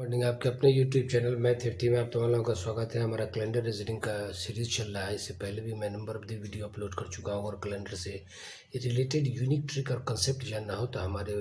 Morning आपके अपने YouTube channel math 50 में आप तमाम लोगों का स्वागत है। हमारा कैलेंडर रीजनिंग का सीरीज चल रहा है। इससे पहले भी मैं number of the video upload कर चुका हूँ और कैलेंडर से रिलेटेड यूनिक ट्रिक और कंसेप्ट जानना हो तो हमारे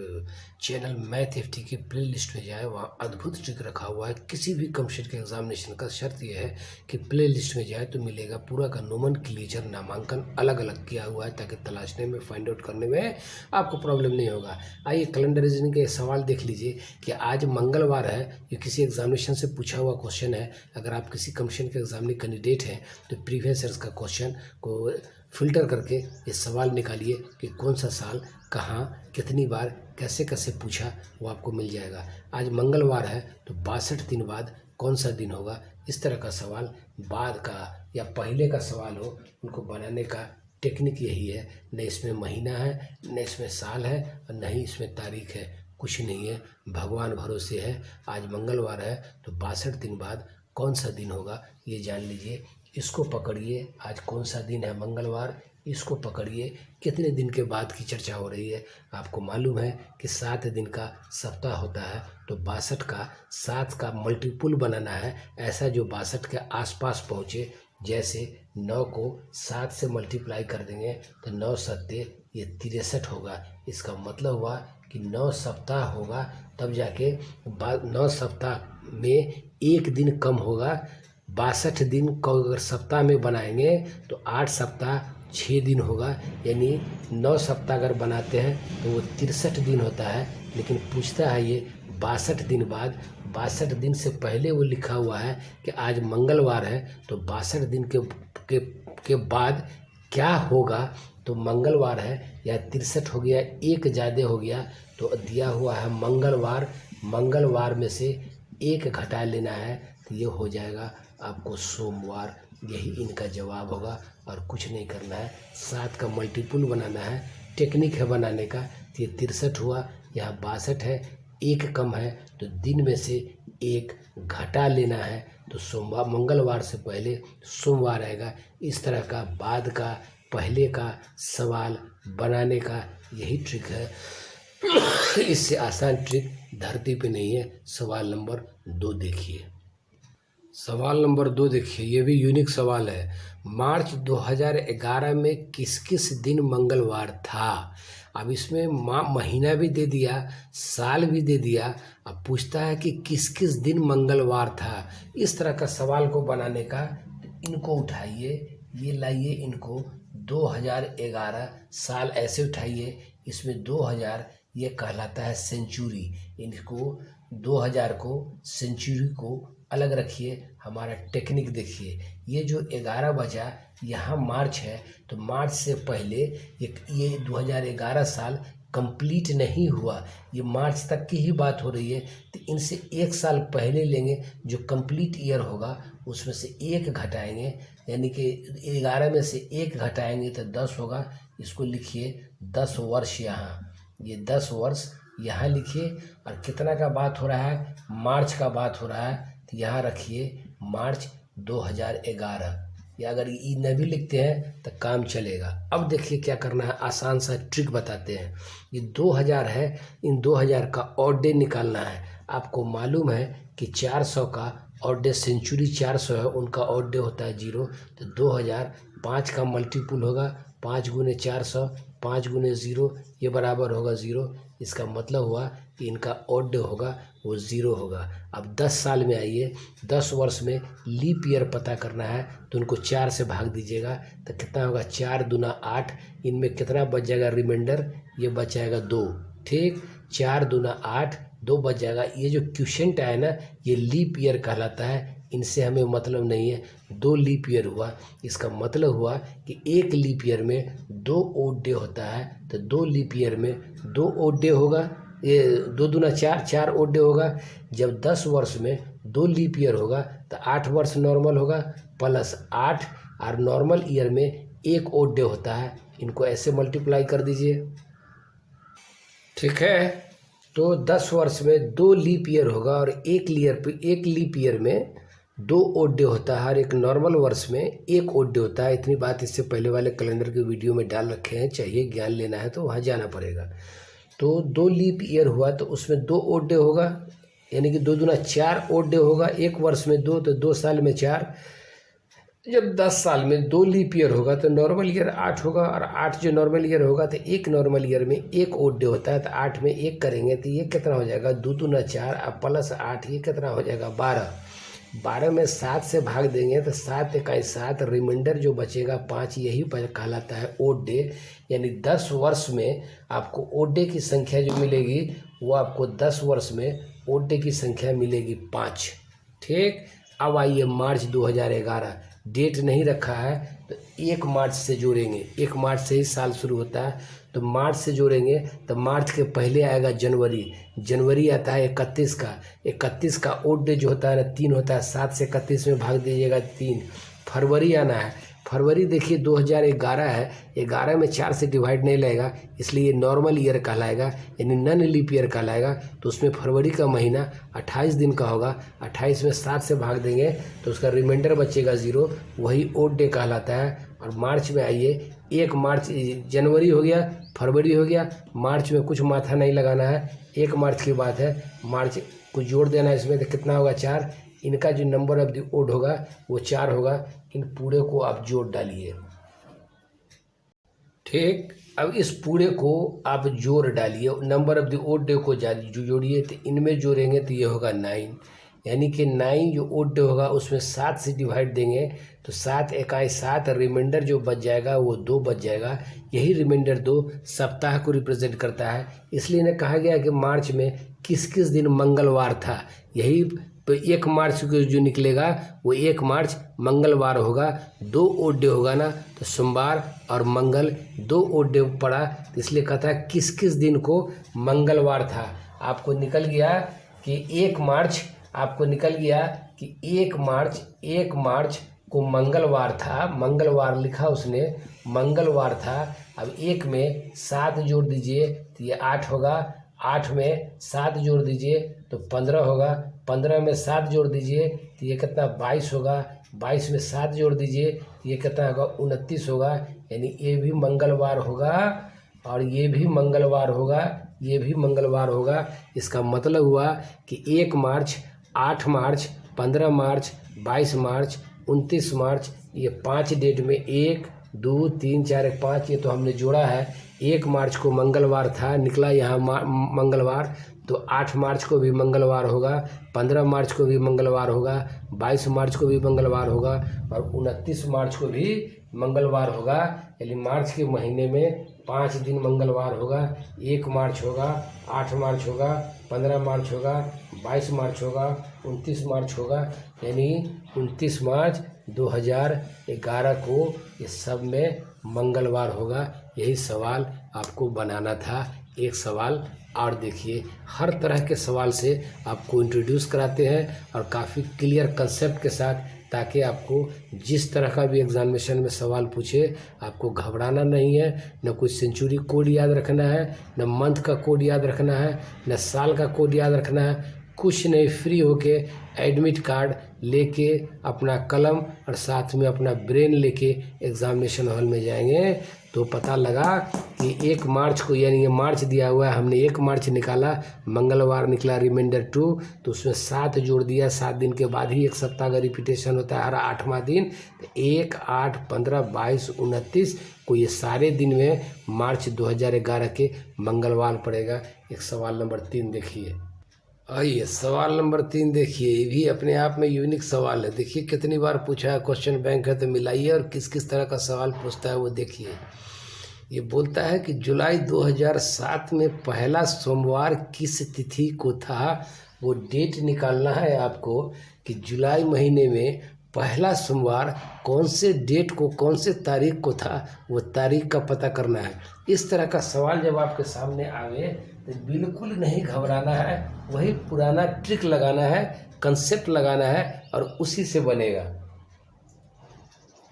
चैनल मैथ 50 की प्ले लिस्ट में जाए। वहाँ अद्भुत ट्रिक रखा हुआ है। किसी भी कॉम्पिटिशन एग्जामिनेशन का शर्त यह है कि प्ले लिस्ट में जाए तो मिलेगा पूरा का नोमेनक्लेचर नामांकन अलग अलग किया हुआ है, ताकि तलाशने में फाइंड आउट करने में आपको प्रॉब्लम नहीं होगा। आइए कैलेंडर रीजनिंग के सवाल देख लीजिए कि आज मंगलवार है। ये किसी एग्जामिनेशन से पूछा हुआ क्वेश्चन है। अगर आप किसी कमीशन के एग्जामिनी कैंडिडेट हैं तो प्रीवियस ईयर्स का क्वेश्चन को फिल्टर करके ये सवाल निकालिए कि कौन सा साल कहाँ कितनी बार कैसे कैसे पूछा, वो आपको मिल जाएगा। आज मंगलवार है तो 62 दिन बाद कौन सा दिन होगा, इस तरह का सवाल बाद का या पहले का सवाल हो उनको बनाने का टेक्निक यही है। न इसमें महीना है, न इसमें साल है और न ही इसमें तारीख है, कुछ नहीं है, भगवान भरोसे है। आज मंगलवार है तो 62 दिन बाद कौन सा दिन होगा ये जान लीजिए। इसको पकड़िए, आज कौन सा दिन है मंगलवार, इसको पकड़िए। कितने दिन के बाद की चर्चा हो रही है, आपको मालूम है कि 7 दिन का सप्ताह होता है तो 62 का 7 का मल्टीपुल बनाना है, ऐसा जो 62 के आसपास पहुँचे। जैसे 9 को 7 से मल्टीप्लाई कर देंगे तो 9 सत्ते ये 63 होगा। इसका मतलब हुआ कि 9 सप्ताह होगा, तब जाके 9 सप्ताह में एक दिन कम होगा। 62 दिन को अगर सप्ताह में बनाएंगे तो 8 सप्ताह 6 दिन होगा, यानी 9 सप्ताह अगर बनाते हैं तो वो 63 दिन होता है। लेकिन पूछता है ये 62 दिन बाद, 62 दिन से पहले वो लिखा हुआ है कि आज मंगलवार है तो 62 दिन के बाद क्या होगा। तो मंगलवार है या 63 हो गया, एक ज़्यादा हो गया तो दिया हुआ है मंगलवार। मंगलवार में से एक घटा लेना है तो ये हो जाएगा आपको सोमवार। यही इनका जवाब होगा और कुछ नहीं करना है। 7 का मल्टीपुल बनाना है, टेक्निक है बनाने का। तो ये 63 हुआ, यहाँ 62 है, एक कम है तो दिन में से एक घटा लेना है तो सोमवार, मंगलवार से पहले सोमवार आएगा। इस तरह का बाद का पहले का सवाल बनाने का यही ट्रिक है। इससे आसान ट्रिक धरती पे नहीं है। सवाल नंबर 2 देखिए। सवाल नंबर 2 देखिए, ये भी यूनिक सवाल है। मार्च 2011 में किस किस दिन मंगलवार था। अब इसमें महीना भी दे दिया, साल भी दे दिया। अब पूछता है कि किस किस दिन मंगलवार था। इस तरह का सवाल को बनाने का इनको उठाइए, ये लाइए इनको 2011 साल ऐसे उठाइए, इसमें 2000 ये कहलाता है सेंचुरी। इनको 2000 को सेंचुरी को अलग रखिए। हमारा टेक्निक देखिए, ये जो 11 बजा यहाँ मार्च है तो मार्च से पहले ये 2011 साल कंप्लीट नहीं हुआ, ये मार्च तक की ही बात हो रही है। तो इनसे एक साल पहले लेंगे, जो कंप्लीट ईयर होगा उसमें से एक घटाएंगे, यानी कि 11 में से एक घटाएंगे तो 10 होगा। इसको लिखिए 10 वर्ष, यहाँ ये 10 वर्ष यहाँ लिखिए। और कितना का बात हो रहा है, मार्च का बात हो रहा है तो यहाँ रखिए मार्च 2011। या अगर ई न भी लिखते हैं तो काम चलेगा। अब देखिए क्या करना है, आसान सा ट्रिक बताते हैं। ये 2000 है, इन 2000 का ऑड डे निकालना है। आपको मालूम है कि 400 का ऑड डे, सेंचुरी 400 है, उनका ऑड डे होता है 0। तो 2000 5 का मल्टीपुल होगा, 5 गुने 400, 5 गुने 0, ये बराबर होगा 0। इसका मतलब हुआ कि इनका ऑड डे होगा वो 0 होगा। अब 10 साल में आइए, 10 वर्ष में लीप ईयर पता करना है तो उनको 4 से भाग दीजिएगा तो कितना होगा, 4 दूना 8। इनमें कितना बच जाएगा रिमाइंडर, ये बच जाएगा 2। ठीक, 4 दूना 8, 2 बच जाएगा। ये जो क्वेश्चन है ना, ये लीप ईयर कहलाता है, इनसे हमें मतलब नहीं है। 2 लीप ईयर हुआ, इसका मतलब हुआ कि एक लीप ईयर में 2 ओड डे होता है। तो 2 लीप ईयर में 2 ओड डे होगा, ये 2 दूना 4, 4 ओड डे होगा। जब 10 वर्ष में 2 लीप ईयर होगा तो 8 वर्ष नॉर्मल होगा, प्लस 8 और नॉर्मल ईयर में 1 ओड डे होता है। इनको ऐसे मल्टीप्लाई कर दीजिए, ठीक है। तो 10 वर्ष में 2 लीप ईयर होगा और एक लीप ईयर में 2 ओड डे होता है। हर एक नॉर्मल वर्ष में 1 ओड डे होता है। इतनी बात इससे पहले वाले कैलेंडर के वीडियो में डाल रखे हैं, चाहिए ज्ञान लेना है तो वहाँ जाना पड़ेगा। तो 2 लीप ईयर हुआ तो उसमें 2 ओड डे होगा, यानी कि 2 दूना 4 ओड डे होगा। एक वर्ष में 2 तो 2 साल में 4। जब 10 साल में 2 लीप ईयर होगा तो नॉर्मल ईयर 8 होगा, और 8 जो नॉर्मल ईयर होगा तो एक नॉर्मल ईयर में 1 ओड डे होता है। तो 8 में 1 करेंगे तो ये कितना हो जाएगा, 2 दूना 4 अब प्लस 8, ये कितना हो जाएगा 12। 12 में 7 से भाग देंगे तो 7 इकाई 7, रिमाइंडर जो बचेगा 5, यही कहलाता है ओड डे। यानी 10 वर्ष में आपको ओड डे की संख्या जो मिलेगी वो आपको 10 वर्ष में ओड डे की संख्या मिलेगी 5। ठीक, अब आइए मार्च 2011, डेट नहीं रखा है तो 1 मार्च से जोड़ेंगे। 1 मार्च से ही साल शुरू होता है, तो मार्च से जोड़ेंगे तो मार्च के पहले आएगा जनवरी। जनवरी आता है 31 का। 31 का ओड डे जो होता है ना 3 होता है, 7 से 31 में भाग दीजिएगा 3। फरवरी आना है। फरवरी देखिए 2011 है, 11 में 4 से डिवाइड नहीं लगेगा, इसलिए नॉर्मल ईयर कहलाएगा, यानी नन लीप ईयर कहलाएगा। तो उसमें फरवरी का महीना 28 दिन का होगा। 28 में 7 से भाग देंगे तो उसका रिमाइंडर बचेगा 0, वही ओड डे कहलाता है। और मार्च में आइए, 1 मार्च, जनवरी हो गया, फरवरी हो गया, मार्च में कुछ माथा नहीं लगाना है, 1 मार्च की बात है। मार्च को जोड़ देना है इसमें तो कितना होगा 4। इनका जो नंबर ऑफ द ओड होगा वो 4 होगा। इन पूरे को आप जोड़ डालिए। ठीक, अब इस पूरे को आप जोड़ डालिए, number of the odd day को जोड़िए, तो इनमें जोड़ेंगे तो ये होगा 9। यानी कि 9 जो ओड डे होगा उसमें 7 से डिवाइड देंगे तो 7 इकाई 7, रिमाइंडर जो बच जाएगा वो 2 बच जाएगा। यही रिमाइंडर 2 सप्ताह को रिप्रेजेंट करता है। इसलिए इन्हें कहा गया कि मार्च में किस किस दिन मंगलवार था, यही तो 1 मार्च को जो निकलेगा वो 1 मार्च मंगलवार होगा। 2 ओड डे होगा ना, तो सोमवार और मंगल 2 ओड डे पड़ा, तो इसलिए कहता है किस किस दिन को मंगलवार था। आपको निकल गया कि 1 मार्च, आपको निकल गया कि 1 मार्च को मंगलवार था। मंगलवार लिखा उसने, मंगलवार था। अब 1 में 7 जोड़ दीजिए तो ये 8 होगा। 8 में 7 जोड़ दीजिए तो 15 होगा। 15 में 7 जोड़ दीजिए तो ये कितना 22 होगा। 22 में 7 जोड़ दीजिए तो ये कितना होगा 29 होगा। यानी ये भी मंगलवार होगा और ये भी मंगलवार होगा, ये भी मंगलवार होगा। इसका मतलब हुआ कि 1 मार्च, 8 मार्च, 15 मार्च, 22 मार्च, 29 मार्च, ये 5 डेट में 1, 2, 3, 4, 5 ये तो हमने जोड़ा है। 1 मार्च को मंगलवार था, निकला यहाँ मंगलवार, तो 8 मार्च को भी मंगलवार होगा, 15 मार्च को भी मंगलवार होगा, 22 मार्च को भी मंगलवार होगा और 29 मार्च को भी मंगलवार होगा। यानी मार्च के महीने में 5 दिन मंगलवार होगा। 1 मार्च होगा, 8 मार्च होगा, 15 मार्च होगा, 22 मार्च होगा, 29 मार्च होगा। यानी 29 मार्च 2011 को ये सब में मंगलवार होगा। यही सवाल आपको बनाना था। एक सवाल और देखिए, हर तरह के सवाल से आपको इंट्रोड्यूस कराते हैं और काफ़ी क्लियर कंसेप्ट के साथ, ताकि आपको जिस तरह का भी एग्जामिनेशन में सवाल पूछे आपको घबराना नहीं है। न कोई सेंचुरी कोड याद रखना है, न मंथ का कोड याद रखना है, न साल का कोड याद रखना है, कुछ नहीं। फ्री होके एडमिट कार्ड लेके अपना कलम और साथ में अपना ब्रेन लेके एग्जामिनेशन हॉल में जाएंगे तो पता लगा कि 1 मार्च को, यानी ये मार्च दिया हुआ है, हमने 1 मार्च निकाला, मंगलवार निकला रिमाइंडर 2, तो उसमें 7 जोड़ दिया। 7 दिन के बाद ही 1 सप्ताह का रिपीटेशन होता है, हर 8वां दिन। तो 1, 8, 15, 22, 29 को ये सारे दिन में मार्च 2011 के मंगलवार पड़ेगा। एक सवाल नंबर 3 देखिए। आइए सवाल नंबर 3 देखिए, ये भी अपने आप में यूनिक सवाल है। देखिए कितनी बार पूछा है, क्वेश्चन बैंक है तो मिलाइए और किस किस तरह का सवाल पूछता है वो देखिए। ये बोलता है कि जुलाई 2007 में पहला सोमवार किस तिथि को था। वो डेट निकालना है आपको कि जुलाई महीने में पहला सोमवार कौन से डेट को, कौन से तारीख को था, वो तारीख का पता करना है। इस तरह का सवाल जब आपके सामने आवे तो बिल्कुल नहीं घबराना है, वही पुराना ट्रिक लगाना है, कंसेप्ट लगाना है और उसी से बनेगा।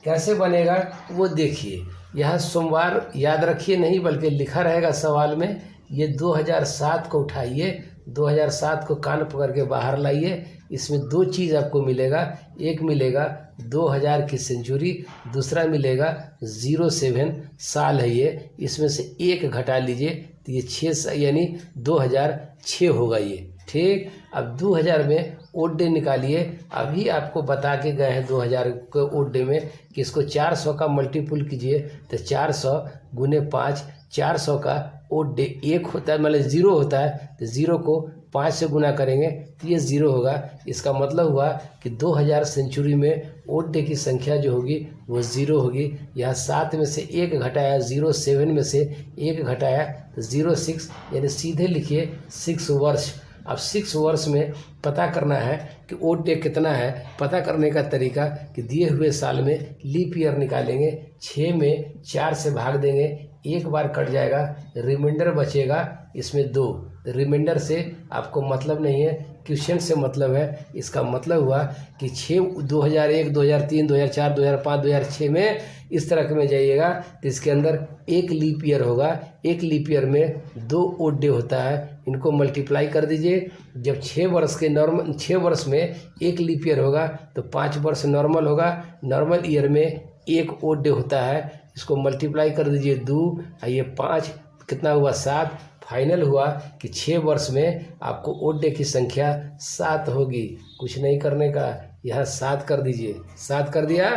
कैसे बनेगा वो देखिए। यह सोमवार याद रखिए नहीं, बल्कि लिखा रहेगा सवाल में। ये 2007 को उठाइए, 2007 को कान पकड़ के बाहर लाइए। इसमें 2 चीज़ आपको मिलेगा। एक मिलेगा 2000 की सेंचुरी, दूसरा मिलेगा 07 साल है ये। इसमें से 1 घटा लीजिए तो ये 6 यानी 2006 होगा ये। ठीक, अब 2000 में ओड डे निकालिए। अभी आपको बता के गए हैं 2000 के ओड डे में कि इसको 400 का मल्टीपुल कीजिए तो 400 गुने 5, 400 का ओड डे 1 होता है, मतलब 0 होता है, तो 0 को 5 से गुना करेंगे तो ये 0 होगा। इसका मतलब हुआ कि 2000 सेंचुरी में ओड डे की संख्या जो होगी वो 0 होगी। यहाँ 7 में से 1 घटाया, 07 में से 1 घटाया तो 06, यानी सीधे लिखिए 6 वर्ष। अब 6 वर्ष में पता करना है कि ओड डे कितना है। पता करने का तरीका कि दिए हुए साल में लीप ईयर निकालेंगे, 6 में 4 से भाग देंगे, 1 बार कट जाएगा, रिमाइंडर बचेगा इसमें 2। रिमाइंडर से आपको मतलब नहीं है, क्वेश्चन से मतलब है। इसका मतलब हुआ कि 2001, 2003, 2004, 2005, 2006 में इस तरह के में जाइएगा तो इसके अंदर 1 लीप ईयर होगा। 1 लीप ईयर में 2 ओड डे होता है, इनको मल्टीप्लाई कर दीजिए। जब 6 वर्ष में 1 लीप ईयर होगा तो 5 वर्ष नॉर्मल होगा। नॉर्मल ईयर में 1 ओड डे होता है, इसको मल्टीप्लाई कर दीजिए 2, ये 5 कितना हुआ 7। फाइनल हुआ कि 6 वर्ष में आपको ओड डे की संख्या 7 होगी। कुछ नहीं करने का, यहाँ 7 कर दीजिए। 7 कर दिया,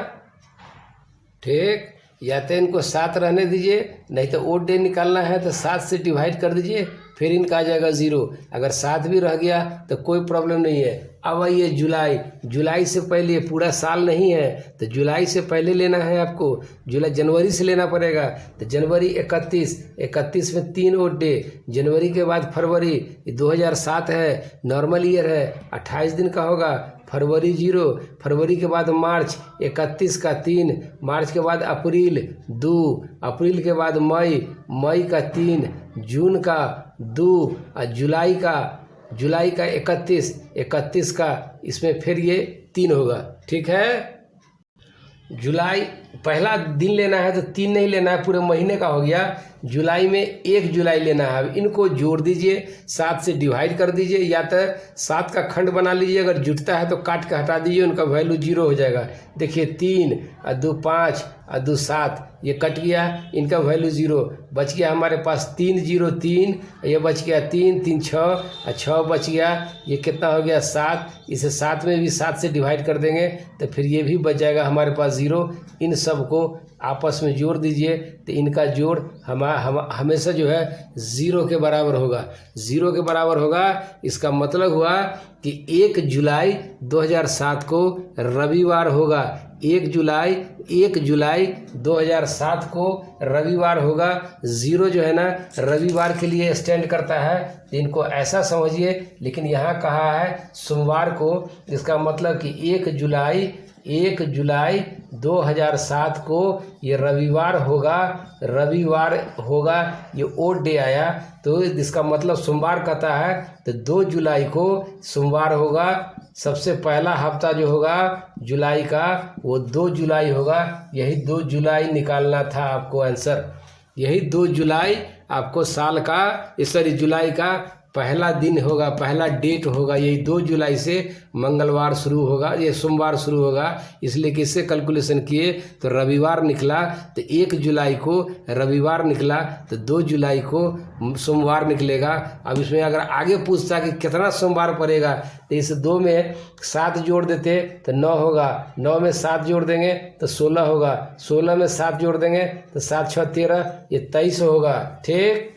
ठीक, या तो इनको 7 रहने दीजिए, नहीं तो ओड डे निकालना है तो 7 से डिवाइड कर दीजिए, फिर इनका आ जाएगा 0। अगर 7 भी रह गया तो कोई प्रॉब्लम नहीं है। अब आइए जुलाई से पहले, पूरा साल नहीं है तो जुलाई से पहले लेना है आपको। जनवरी से लेना पड़ेगा तो जनवरी 31 में 3 ओड डे। जनवरी के बाद फरवरी, ये 2007 है, नॉर्मल ईयर है, 28 दिन का होगा। फरवरी 0, फरवरी के बाद मार्च 31 का 3, मार्च के बाद अप्रैल 2, अप्रैल के बाद मई का 3, जून का 2 और जुलाई का 31 का, इसमें फिर ये 3 होगा। ठीक है, जुलाई पहला दिन लेना है तो 3 नहीं लेना है, पूरे महीने का हो गया। जुलाई में 1 जुलाई लेना है। अब इनको जोड़ दीजिए, 7 से डिवाइड कर दीजिए, या तो 7 का खंड बना लीजिए, अगर जुटता है तो काट के हटा दीजिए, उनका वैल्यू 0 हो जाएगा। देखिए 3 और 2 5 और 2 7, ये कट गया, इनका वैल्यू 0 बच गया। हमारे पास 3 0 3, ये बच गया 3 3 6 और 6 बच गया। ये कितना हो गया 7। इसे 7 में भी 7 से डिवाइड कर देंगे तो फिर ये भी बच जाएगा हमारे पास 0। इन सब को आपस में जोड़ दीजिए तो इनका जोड़ हमेशा जो है 0 के बराबर होगा। 0 के बराबर होगा, इसका मतलब हुआ कि 1 जुलाई 2007 को रविवार होगा। 1 जुलाई 2007 को रविवार होगा। 0 जो है ना रविवार के लिए स्टैंड करता है, तो इनको ऐसा समझिए। लेकिन यहाँ कहा है सोमवार को, इसका मतलब कि 1 जुलाई 2007 को ये रविवार होगा। ये ओड डे आया तो इसका मतलब सोमवार कहता है, तो 2 जुलाई को सोमवार होगा। सबसे पहला हफ्ता जो होगा जुलाई का वो 2 जुलाई होगा। यही 2 जुलाई निकालना था आपको आंसर। यही 2 जुलाई आपको साल का, जुलाई का पहला दिन होगा, पहला डेट होगा। यही 2 जुलाई से मंगलवार शुरू होगा, ये सोमवार शुरू होगा। इसलिए किससे कैलकुलेशन किए तो रविवार निकला, तो 1 जुलाई को रविवार निकला तो 2 जुलाई को सोमवार निकलेगा। अब इसमें अगर आगे पूछता कि कितना सोमवार पड़ेगा तो इस 2 में 7 जोड़ देते तो 9 होगा। 9 में 7 जोड़ देंगे तो 16 होगा। 16 में 7 जोड़ देंगे तो 7 6 13, ये 23 होगा। ठीक,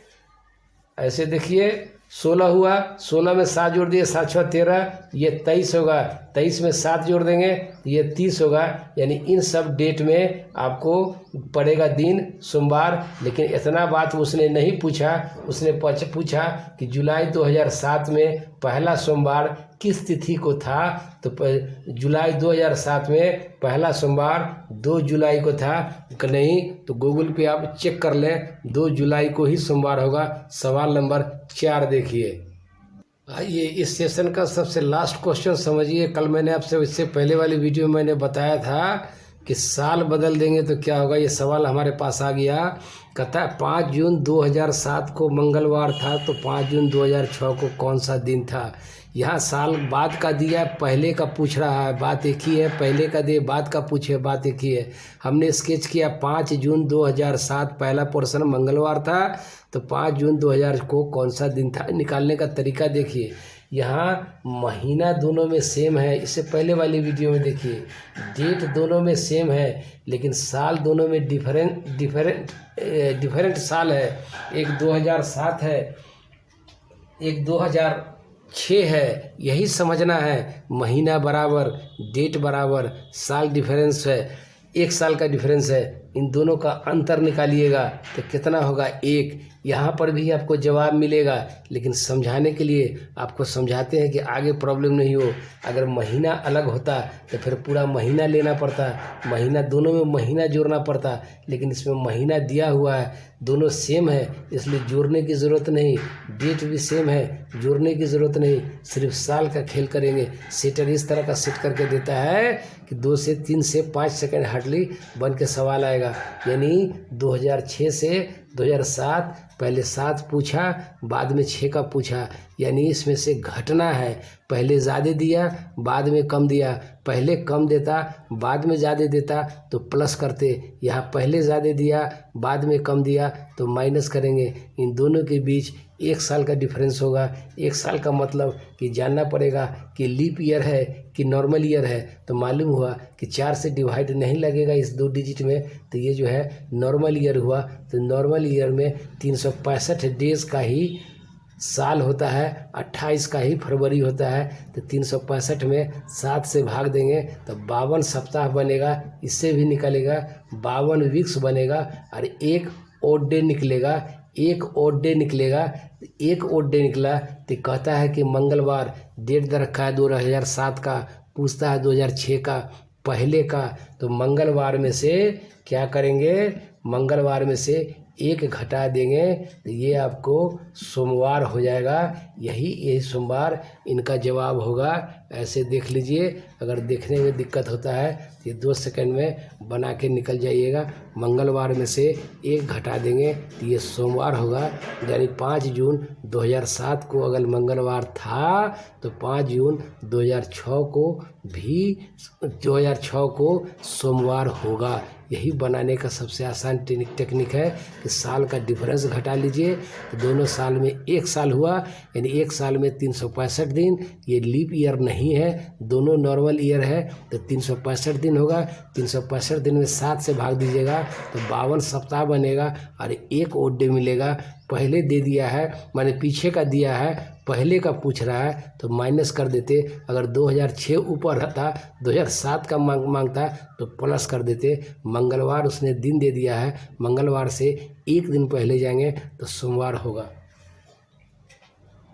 ऐसे देखिए 16 हुआ, 16 में 7 जोड़ दिए, 7 6 13, ये 23 होगा। 23 में 7 जोड़ देंगे तो ये 30 होगा। यानी इन सब डेट में आपको पड़ेगा दिन सोमवार। लेकिन इतना बात उसने नहीं पूछा, उसने पूछा कि जुलाई 2007 में पहला सोमवार किस तिथि को था। तो जुलाई 2007 में पहला सोमवार 2 जुलाई को था कि नहीं, तो गूगल पे आप चेक कर लें, 2 जुलाई को ही सोमवार होगा। सवाल नंबर 4 देखिए। आइए इस सेशन का सबसे लास्ट क्वेश्चन समझिए। कल मैंने आपसे इससे पहले वाली वीडियो में मैंने बताया था कि साल बदल देंगे तो क्या होगा। ये सवाल हमारे पास आ गया। कहता है 5 जून 2007 को मंगलवार था, तो 5 जून 2006 को कौन सा दिन था। यहाँ साल बाद का दिया, पहले का पूछ रहा है, बात एक ही है। पहले का दे, बाद का पूछे, बात एक ही है। हमने स्केच किया 5 जून 2007 पहला पोर्शन मंगलवार था, तो 5 जून 2000 को कौन सा दिन था। निकालने का तरीका देखिए, यहाँ महीना दोनों में सेम है, इससे पहले वाली वीडियो में देखिए डेट दोनों में सेम है, लेकिन साल दोनों में डिफरेंट साल है। एक 2007 है, एक 2006 है। यही समझना है, महीना बराबर डेट बराबर साल डिफरेंस है, 1 साल का डिफरेंस है। इन दोनों का अंतर निकालिएगा तो कितना होगा 1। यहाँ पर भी आपको जवाब मिलेगा, लेकिन समझाने के लिए आपको समझाते हैं कि आगे प्रॉब्लम नहीं हो। अगर महीना अलग होता तो फिर पूरा महीना लेना पड़ता, महीना दोनों में महीना जोड़ना पड़ता, लेकिन इसमें महीना दिया हुआ है, दोनों सेम है, इसलिए जोड़ने की ज़रूरत नहीं। डेट भी सेम है, जोड़ने की ज़रूरत नहीं, सिर्फ साल का खेल करेंगे। सेटर इस तरह का सेट करके देता है कि 2 से 3 से 5 सेकंड हार्डली बन के सवाल आएगा। यानी 2006 से 2007, पहले 7 पूछा, बाद में 6 का पूछा, यानी इसमें से घटना है। पहले ज़्यादा दिया, बाद में कम दिया। पहले कम देता, बाद में ज़्यादा देता तो प्लस करते। यहाँ पहले ज़्यादा दिया, बाद में कम दिया तो माइनस करेंगे। इन दोनों के बीच 1 साल का डिफरेंस होगा। 1 साल का मतलब कि जानना पड़ेगा कि लीप ईयर है कि नॉर्मल ईयर है। तो मालूम हुआ कि 4 से डिवाइड नहीं लगेगा इस 2 डिजिट में, तो ये जो है नॉर्मल ईयर हुआ। तो नॉर्मल ईयर में 365 डेज़ का ही साल होता है, 28 का ही फरवरी होता है। तो 365 में 7 से भाग देंगे तो 52 सप्ताह बनेगा। इससे भी निकलेगा 52 वीक्स बनेगा, और 1 ओड डे निकलेगा। 1 ओड डे निकलेगा, 1 ओड डे निकला तो कहता है कि मंगलवार, डेट दे रखा है 2007 का, पूछता है 2006 का, पहले का। तो मंगलवार में से क्या करेंगे, मंगलवार में से 1 घटा देंगे तो ये आपको सोमवार हो जाएगा। यही सोमवार इनका जवाब होगा। ऐसे देख लीजिए, अगर देखने में दिक्कत होता है तो ये 2 सेकंड में बना के निकल जाइएगा। मंगलवार में से 1 घटा देंगे तो ये सोमवार होगा। यानी 5 जून 2007 को अगर मंगलवार था तो 5 जून 2006 को भी 2006 को सोमवार होगा। यही बनाने का सबसे आसान टेक्निक है कि साल का डिफरेंस घटा लीजिए तो दोनों साल में 1 साल हुआ। यानी 1 साल में 365 दिन, ये लीप ईयर नहीं है, दोनों नॉर्मल ईयर है, तो 365 दिन होगा। 365 दिन में 7 से भाग दीजिएगा तो 52 सप्ताह बनेगा, और 1 ओड डे मिलेगा। पहले दे दिया है, माने पीछे का दिया है, पहले का पूछ रहा है तो माइनस कर देते। अगर 2006 ऊपर रहता, 2007 का मांगता तो प्लस कर देते। मंगलवार उसने दिन दे दिया है, मंगलवार से 1 दिन पहले जाएंगे तो सोमवार होगा।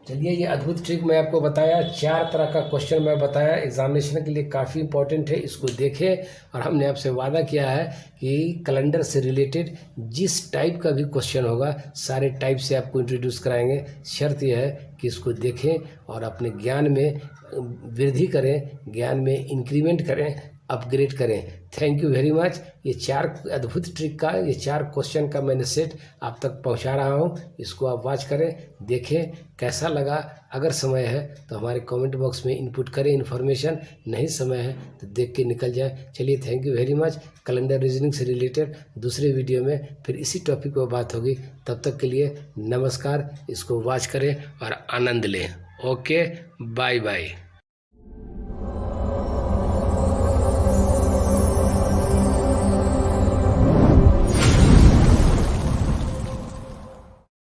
चलिए, ये अद्भुत ट्रिक मैं आपको बताया। 4 तरह का क्वेश्चन मैं बताया, एग्जामिनेशन के लिए काफ़ी इंपॉर्टेंट है, इसको देखें। और हमने आपसे वादा किया है कि कैलेंडर से रिलेटेड जिस टाइप का भी क्वेश्चन होगा, सारे टाइप से आपको इंट्रोड्यूस कराएंगे। शर्त यह है कि इसको देखें और अपने ज्ञान में वृद्धि करें, ज्ञान में इंक्रीमेंट करें, अपग्रेड करें। Thank you very much. ये 4 अद्भुत ट्रिक का, ये 4 क्वेश्चन का मैंने सेट आप तक पहुंचा रहा हूं। इसको आप वॉच करें, देखें कैसा लगा। अगर समय है तो हमारे कमेंट बॉक्स में इनपुट करें इन्फॉर्मेशन, नहीं समय है तो देख के निकल जाए। चलिए, thank you very much. Calendar reasoning से रिलेटेड दूसरे वीडियो में फिर इसी टॉपिक पर बात होगी। तब तक के लिए नमस्कार। इसको वॉच करें और आनंद लें। Okay, bye bye.